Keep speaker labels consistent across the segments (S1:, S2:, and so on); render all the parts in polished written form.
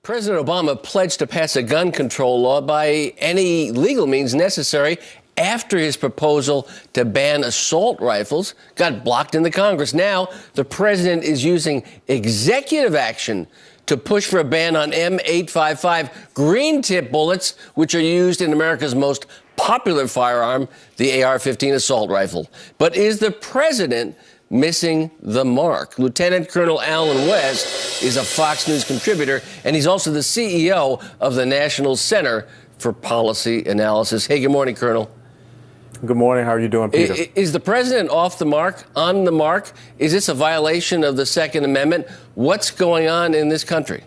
S1: President Obama pledged to pass a gun control law by any legal means necessary after his proposal to ban assault rifles got blocked in the Congress. Now, the president is using executive action to push for a ban on M855 green tip bullets, which are used in America's most popular firearm, the AR-15 assault rifle. But is the president missing the mark? Lieutenant Colonel Allen West is a Fox News contributor, and he's also the CEO of the National Center for Policy Analysis. Hey, good morning, Colonel.
S2: Good morning. How are you doing, Peter?
S1: Is the president off the mark, on the mark? Is this a violation of the Second Amendment? What's going on in this country?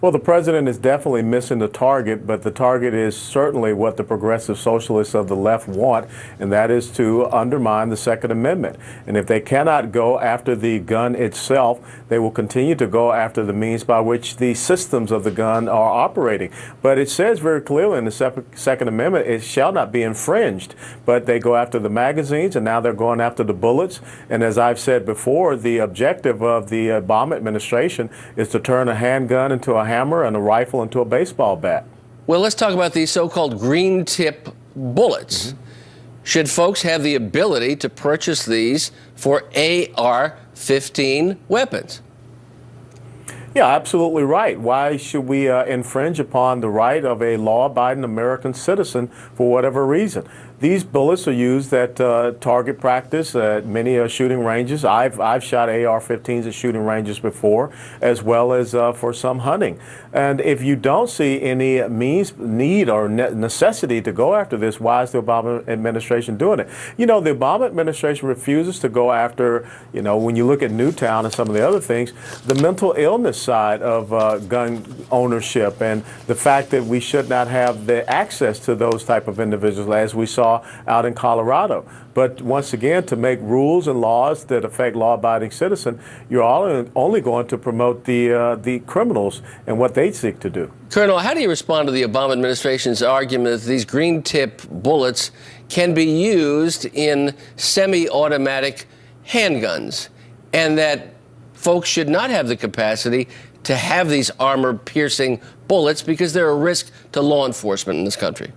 S2: Well, the president is definitely missing the target, but the target is certainly what the progressive socialists of the left want, and that is to undermine the Second Amendment. And if they cannot go after the gun itself, they will continue to go after the means by which the systems of the gun are operating. But it says very clearly in the Second Amendment, it shall not be infringed. But they go after the magazines, and now they're going after the bullets. And as I've said before, the objective of the Obama administration is to turn a handgun into a hammer and a rifle into a baseball bat.
S1: Well, let's talk about these so-called green tip bullets. Should folks have the ability to purchase these for AR-15 weapons?
S2: Yeah, absolutely right. Why should we infringe upon the right of a law-abiding American citizen for whatever reason? These bullets are used at target practice at many shooting ranges. I've shot AR-15s at shooting ranges before, as well as for some hunting. And if you don't see any need or necessity to go after this, why is the Obama administration doing it? You know, the Obama administration refuses to go after, you know, when you look at Newtown and some of the other things, the mental illness side of gun ownership and the fact that we should not have the access to those type of individuals, as we saw out in Colorado. But once again, to make rules and laws that affect law-abiding citizens, you're only going to promote the criminals and what they seek to do.
S1: Colonel, how do you respond to the Obama administration's argument that these green tip bullets can be used in semi-automatic handguns and that folks should not have the capacity to have these armor-piercing bullets because they're a risk to law enforcement in this country?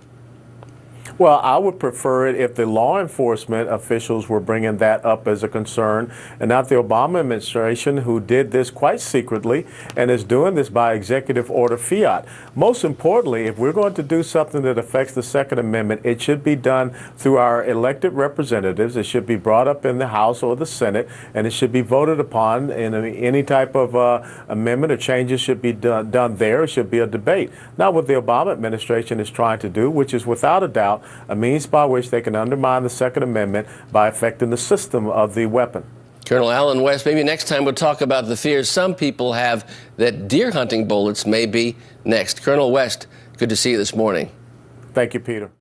S2: Well, I would prefer it if the law enforcement officials were bringing that up as a concern and not the Obama administration, who did this quite secretly and is doing this by executive order fiat. Most importantly, if we're going to do something that affects the Second Amendment, it should be done through our elected representatives. It should be brought up in the House or the Senate, and it should be voted upon. And any type of amendment or changes should be done there. It should be a debate. Not what the Obama administration is trying to do, which is without a doubt a means by which they can undermine the Second Amendment by affecting the system of the weapon.
S1: Colonel Allen West, maybe next time we'll talk about the fears some people have that deer hunting bullets may be next. Colonel West, good to see you this morning.
S2: Thank you, Peter.